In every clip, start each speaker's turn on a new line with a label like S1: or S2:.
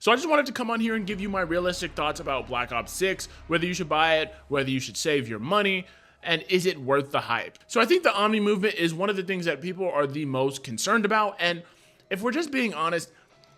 S1: So I just wanted to come on here and give you my realistic thoughts about Black Ops 6, whether you should buy it, whether you should save your money, and is it worth the hype? So I think the Omni Movement is one of the things that people are the most concerned about, and if we're just being honest,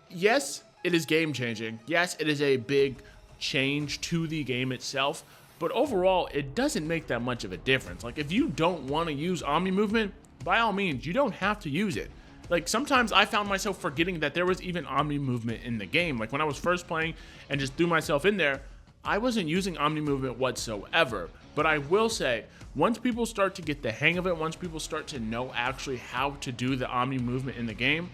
S1: yes, it is game changing. Yes, it is a big change to the game itself, but overall, it doesn't make that much of a difference. Like, if you don't want to use Omni Movement, by all means, you don't have to use it. Like, sometimes I found myself forgetting that there was even Omni Movement in the game. Like, when I was first playing and just threw myself in there, I wasn't using Omni Movement whatsoever. But I will say, once people start to get the hang of it, once people start to know actually how to do the Omni Movement in the game,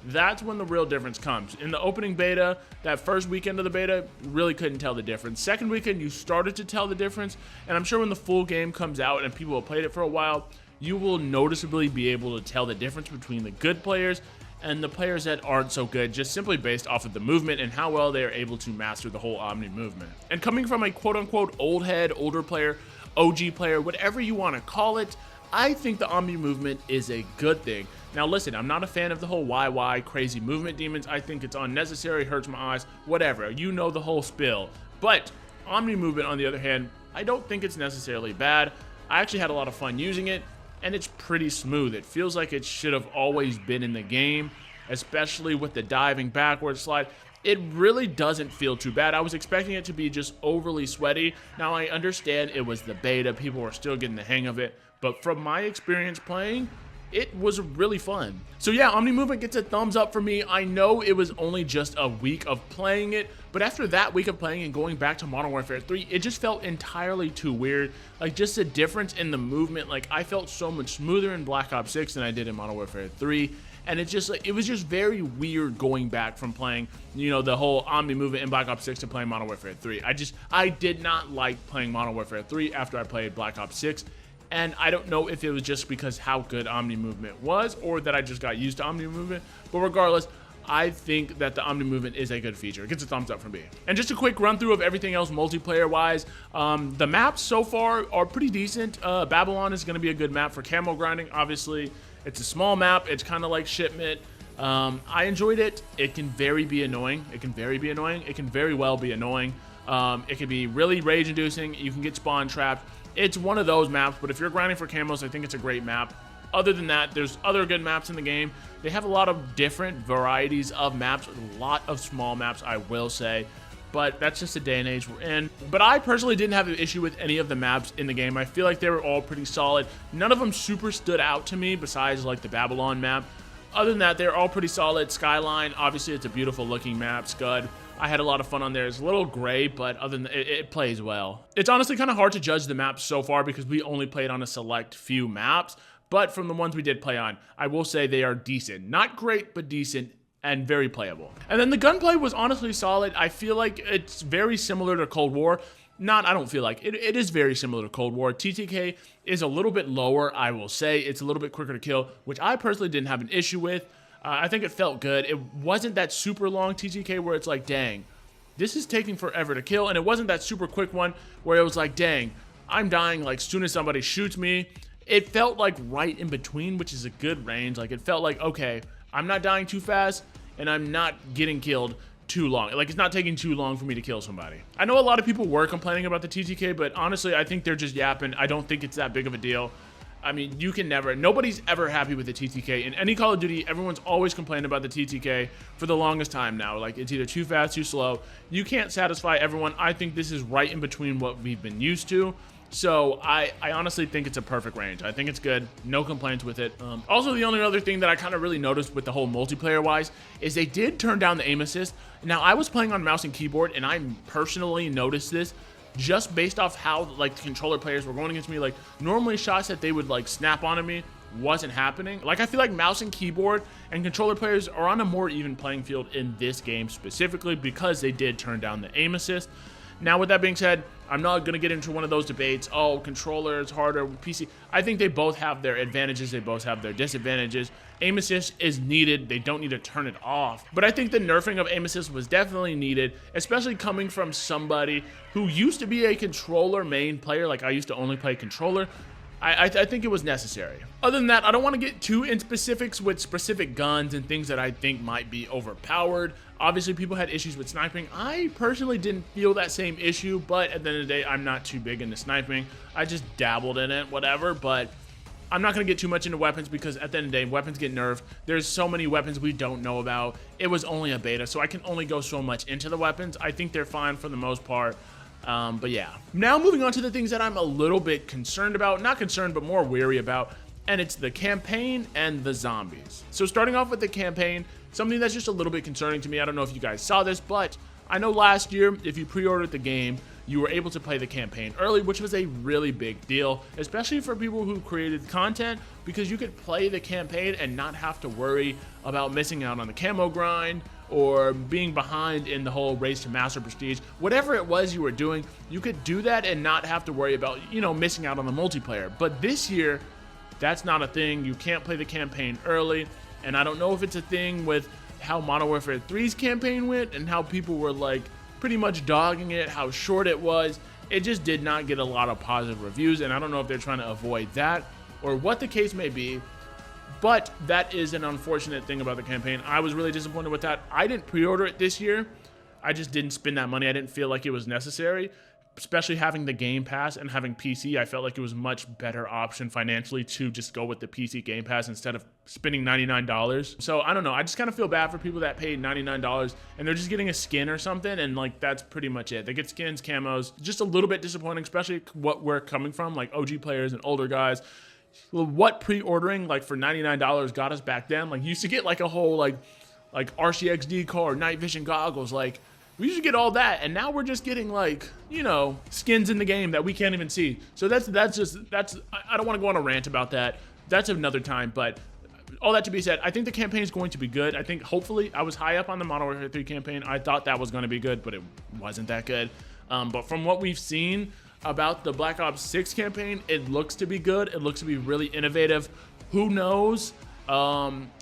S1: that's when the real difference comes. In the opening beta, that first weekend of the beta, really couldn't tell the difference. Second weekend, you started to tell the difference, and I'm sure when the full game comes out and people have played it for a while, you will noticeably be able to tell the difference between the good players and the players that aren't so good, just simply based off of the movement and how well they are able to master the whole Omni Movement. And coming from a quote-unquote old head, older player, OG player, whatever you want to call it, I think the Omni Movement is a good thing. Now listen, I'm not a fan of the whole YY crazy movement demons. I think it's unnecessary, hurts my eyes, whatever. You know the whole spill. But Omni Movement, on the other hand, I don't think it's necessarily bad. I actually had a lot of fun using it, and it's pretty smooth. It feels like it should have always been in the game, especially with the diving backward slide. It really doesn't feel too bad. I was expecting it to be just overly sweaty. Now I understand it was the beta, people were still getting the hang of it, but from my experience playing, it was really fun. So yeah, Omni Movement gets a thumbs up for me. I know it was only just a week of playing it, but after that week of playing and going back to Modern Warfare 3, it just felt entirely too weird. Like, just the difference in the movement. Like, I felt so much smoother in Black Ops 6 than I did in Modern Warfare 3. And it was just very weird going back from playing, you know, the whole Omni Movement in Black Ops 6 to playing Modern Warfare 3. I did not like playing Modern Warfare 3 after I played Black Ops 6. And I don't know if it was just because how good Omni Movement was, or that I just got used to Omni Movement. But regardless, I think that the Omni Movement is a good feature. It gets a thumbs up from me. And just a quick run through of everything else multiplayer-wise. The maps so far are pretty decent. Babylon is going to be a good map for camo grinding. Obviously, it's a small map. It's kind of like Shipment. I enjoyed it. It can be annoying. It can very well be annoying. It can be really rage-inducing. You can get spawn trapped. It's one of those maps, but if you're grinding for camos, I think it's a great map. Other than that, there's other good maps in the game. They have a lot of different varieties of maps, a lot of small maps, I will say, but that's just the day and age we're in. But I personally didn't have an issue with any of the maps in the game. I feel like they were all pretty solid. None of them super stood out to me besides like the Babylon map. Other than that, they're all pretty solid. Skyline, obviously it's a beautiful looking map. Scud, I had a lot of fun on there. It's a little gray, but other than that, it plays well. It's honestly kind of hard to judge the maps so far because we only played on a select few maps, but from the ones we did play on, I will say they are decent. Not great, but decent and very playable. And then the gunplay was honestly solid. I feel like it's very similar to Cold War. I don't feel like it is very similar to Cold War. TTK is a little bit lower, I will say. It's a little bit quicker to kill, which I personally didn't have an issue with. I think it felt good. It wasn't that super long TTK where it's like, dang, this is taking forever to kill. And it wasn't that super quick one where it was like, dang, I'm dying like soon as somebody shoots me. It felt like right in between, which is a good range. Like, it felt like, okay, I'm not dying too fast and I'm not getting killed too long. Like, it's not taking too long for me to kill somebody. I know a lot of people were complaining about the TTK, but honestly, I think they're just yapping. I don't think it's that big of a deal. I mean, nobody's ever happy with the TTK. In any Call of Duty, everyone's always complaining about the TTK for the longest time now. Like, it's either too fast, too slow. You can't satisfy everyone. I think this is right in between what we've been used to. So I honestly think it's a perfect range. I think it's good. No complaints with it. Also, the only other thing that I kind of really noticed with the whole multiplayer-wise is they did turn down the aim assist. Now, I was playing on mouse and keyboard, and I personally noticed this just based off how like the controller players were going against me. Like, normally shots that they would like snap onto me wasn't happening. Like, I feel like mouse and keyboard and controller players are on a more even playing field in this game specifically because they did turn down the aim assist. Now, with that being said, I'm not going to get into one of those debates, oh, controller is harder, PC. I think they both have their advantages, they both have their disadvantages. Aim assist is needed, they don't need to turn it off. But I think the nerfing of aim assist was definitely needed, especially coming from somebody who used to be a controller main player. Like, I used to only play controller. I think it was necessary. Other than that, I don't want to get too in specifics with specific guns and things that I think might be overpowered. Obviously, people had issues with sniping. I personally didn't feel that same issue, but at the end of the day, I'm not too big into sniping. I just dabbled in it, whatever, but I'm not going to get too much into weapons because at the end of the day, weapons get nerfed. There's so many weapons we don't know about. It was only a beta, so I can only go so much into the weapons. I think they're fine for the most part. But yeah, now moving on to the things that I'm a little bit concerned about, not concerned, but more wary about, and it's the campaign and the zombies. So starting off with the campaign, something that's just a little bit concerning to me. I don't know if you guys saw this, but I know last year, if you pre-ordered the game, you were able to play the campaign early, which was a really big deal, especially for people who created content, because you could play the campaign and not have to worry about missing out on the camo grind or being behind in the whole race to master prestige. Whatever it was you were doing, you could do that and not have to worry about, you know, missing out on the multiplayer. But this year, that's not a thing. You can't play the campaign early, and I don't know if it's a thing with how Modern Warfare 3's campaign went and how people were like pretty much dogging it, how short it was. It just did not get a lot of positive reviews, and I don't know if they're trying to avoid that or what the case may be, but that is an unfortunate thing about the campaign. I was really disappointed with that. I didn't pre-order it this year. I just didn't spend that money. I didn't feel like it was necessary, especially having the Game Pass and having PC. I felt like it was a much better option financially to just go with the PC Game Pass instead of spending $99. So I don't know. I just kind of feel bad for people that paid $99 and they're just getting a skin or something, and like that's pretty much it. They get skins, camos. Just a little bit disappointing, especially what we're coming from, like OG players and older guys. What pre-ordering like for $99 got us back then? Like you used to get like a whole like RCXD card, night vision goggles, like we used to get all that, and now we're just getting like, you know, skins in the game that we can't even see. So that's I don't want to go on a rant about that. That's another time, but all that to be said, I think the campaign is going to be good. I think hopefully I was high up on the Modern Warfare 3 campaign. I thought that was going to be good, but it wasn't that good. But from what we've seen about the Black Ops 6 campaign, it looks to be good. It looks to be really innovative. Who knows?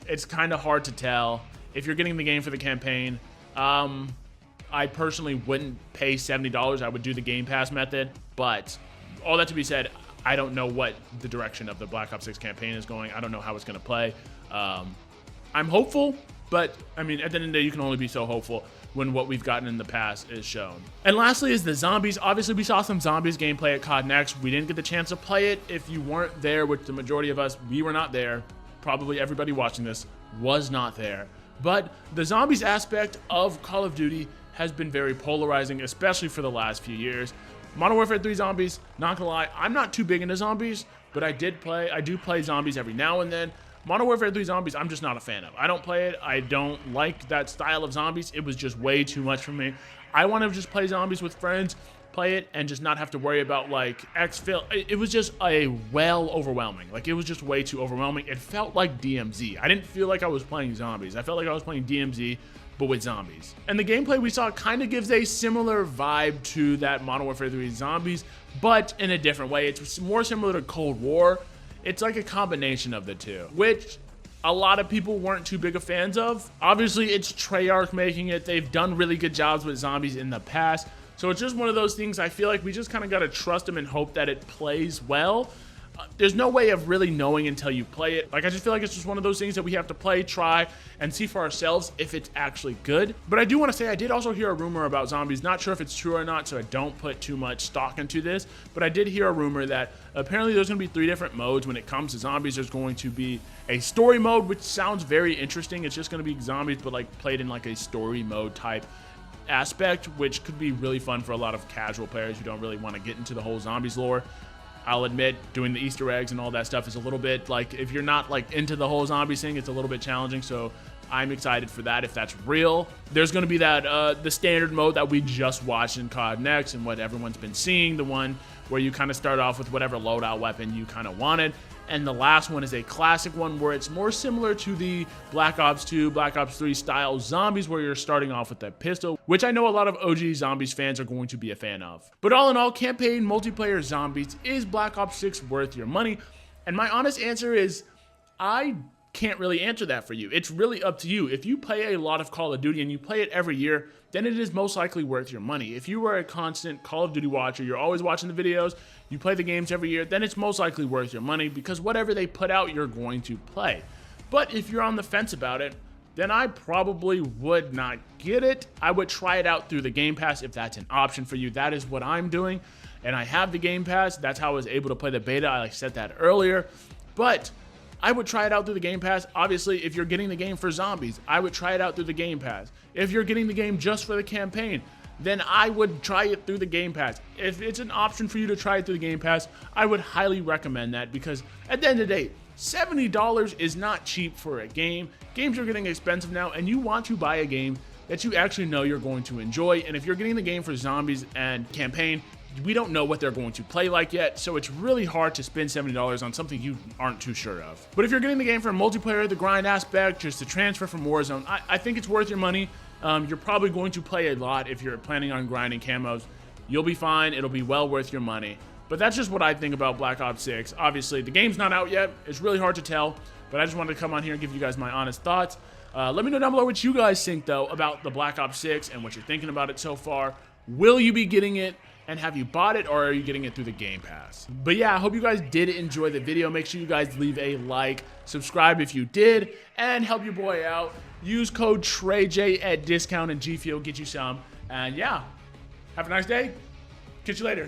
S1: It's kind of hard to tell. If you're getting the game for the campaign, I personally wouldn't pay $70. I would do the Game Pass method. But all that to be said, I don't know what the direction of the Black Ops 6 campaign is going. I don't know how it's going to play. I'm hopeful, but I mean, at the end of the day, you can only be so hopeful when what we've gotten in the past is shown. And lastly is the zombies. Obviously, we saw some zombies gameplay at COD Next. We didn't get the chance to play it. If you weren't there, which the majority of us, we were not there. Probably everybody watching this was not there. But the zombies aspect of Call of Duty has been very polarizing, especially for the last few years. Modern Warfare 3 zombies, not gonna lie, I'm not too big into zombies, but I do play zombies every now and then. Modern Warfare 3 zombies, I'm just not a fan of. I don't play it. I don't like that style of zombies. It was just way too much for me. I want to just play zombies with friends, play it, and just not have to worry about like exfil. It was just overwhelming. Like it was just way too overwhelming. It felt like DMZ. I didn't feel like I was playing zombies. I felt like I was playing DMZ, but with zombies. And the gameplay we saw kind of gives a similar vibe to that Modern Warfare 3 zombies, but in a different way. It's more similar to Cold War. It's like a combination of the two, which a lot of people weren't too big of fans of. Obviously, it's Treyarch making it. They've done really good jobs with zombies in the past. So it's just one of those things I feel like we just kind of got to trust them and hope that it plays well. There's no way of really knowing until you play it. Like, I just feel like it's just one of those things that we have to play, try, and see for ourselves if it's actually good. But I do want to say I did also hear a rumor about zombies. Not sure if it's true or not, so I don't put too much stock into this. But I did hear a rumor that apparently there's going to be 3 different modes when it comes to zombies. There's going to be a story mode, which sounds very interesting. It's just going to be zombies, but like played in like a story mode type aspect, which could be really fun for a lot of casual players who don't really want to get into the whole zombies lore. I'll admit, doing the Easter eggs and all that stuff is a little bit like, if you're not like into the whole zombie thing, it's a little bit challenging. So I'm excited for that if that's real. There's going to be that the standard mode that we just watched in COD Next and what everyone's been seeing, the one where you kind of start off with whatever loadout weapon you kind of wanted. And the last one is a classic one where it's more similar to the Black Ops 2, Black Ops 3 style zombies where you're starting off with a pistol, which I know a lot of OG Zombies fans are going to be a fan of. But all in all, campaign multiplayer zombies, is Black Ops 6 worth your money? And my honest answer is, I can't really answer that for you. It's really up to you. If you play a lot of Call of Duty and you play it every year, then it is most likely worth your money. If you were a constant Call of Duty watcher, you're always watching the videos, you play the games every year, then it's most likely worth your money because whatever they put out, you're going to play. But if you're on the fence about it, then I probably would not get it. I would try it out through the Game Pass if that's an option for you. That is what I'm doing, and I have the Game Pass. That's how I was able to play the beta. I said that earlier, but I would try it out through the Game Pass. Obviously, if you're getting the game for zombies, I would try it out through the Game Pass. If you're getting the game just for the campaign, then I would try it through the Game Pass. If it's an option for you to try it through the Game Pass, I would highly recommend that because at the end of the day, $70 is not cheap for a game. Games are getting expensive now, and you want to buy a game that you actually know you're going to enjoy. And if you're getting the game for zombies and campaign, we don't know what they're going to play like yet, so it's really hard to spend $70 on something you aren't too sure of. But if you're getting the game for multiplayer, the grind aspect, just the transfer from Warzone, I think it's worth your money. You're probably going to play a lot if you're planning on grinding camos. You'll be fine. It'll be well worth your money. But that's just what I think about Black Ops 6. Obviously, the game's not out yet. It's really hard to tell, but I just wanted to come on here and give you guys my honest thoughts. Let me know down below what you guys think, though, about the Black Ops 6 and what you're thinking about it so far. Will you be getting it? And have you bought it, or are you getting it through the Game Pass? But yeah, I hope you guys did enjoy the video. Make sure you guys leave a like, subscribe if you did, and help your boy out. Use code TreyJ at discount and GFUEL, get you some. And yeah, have a nice day. Catch you later.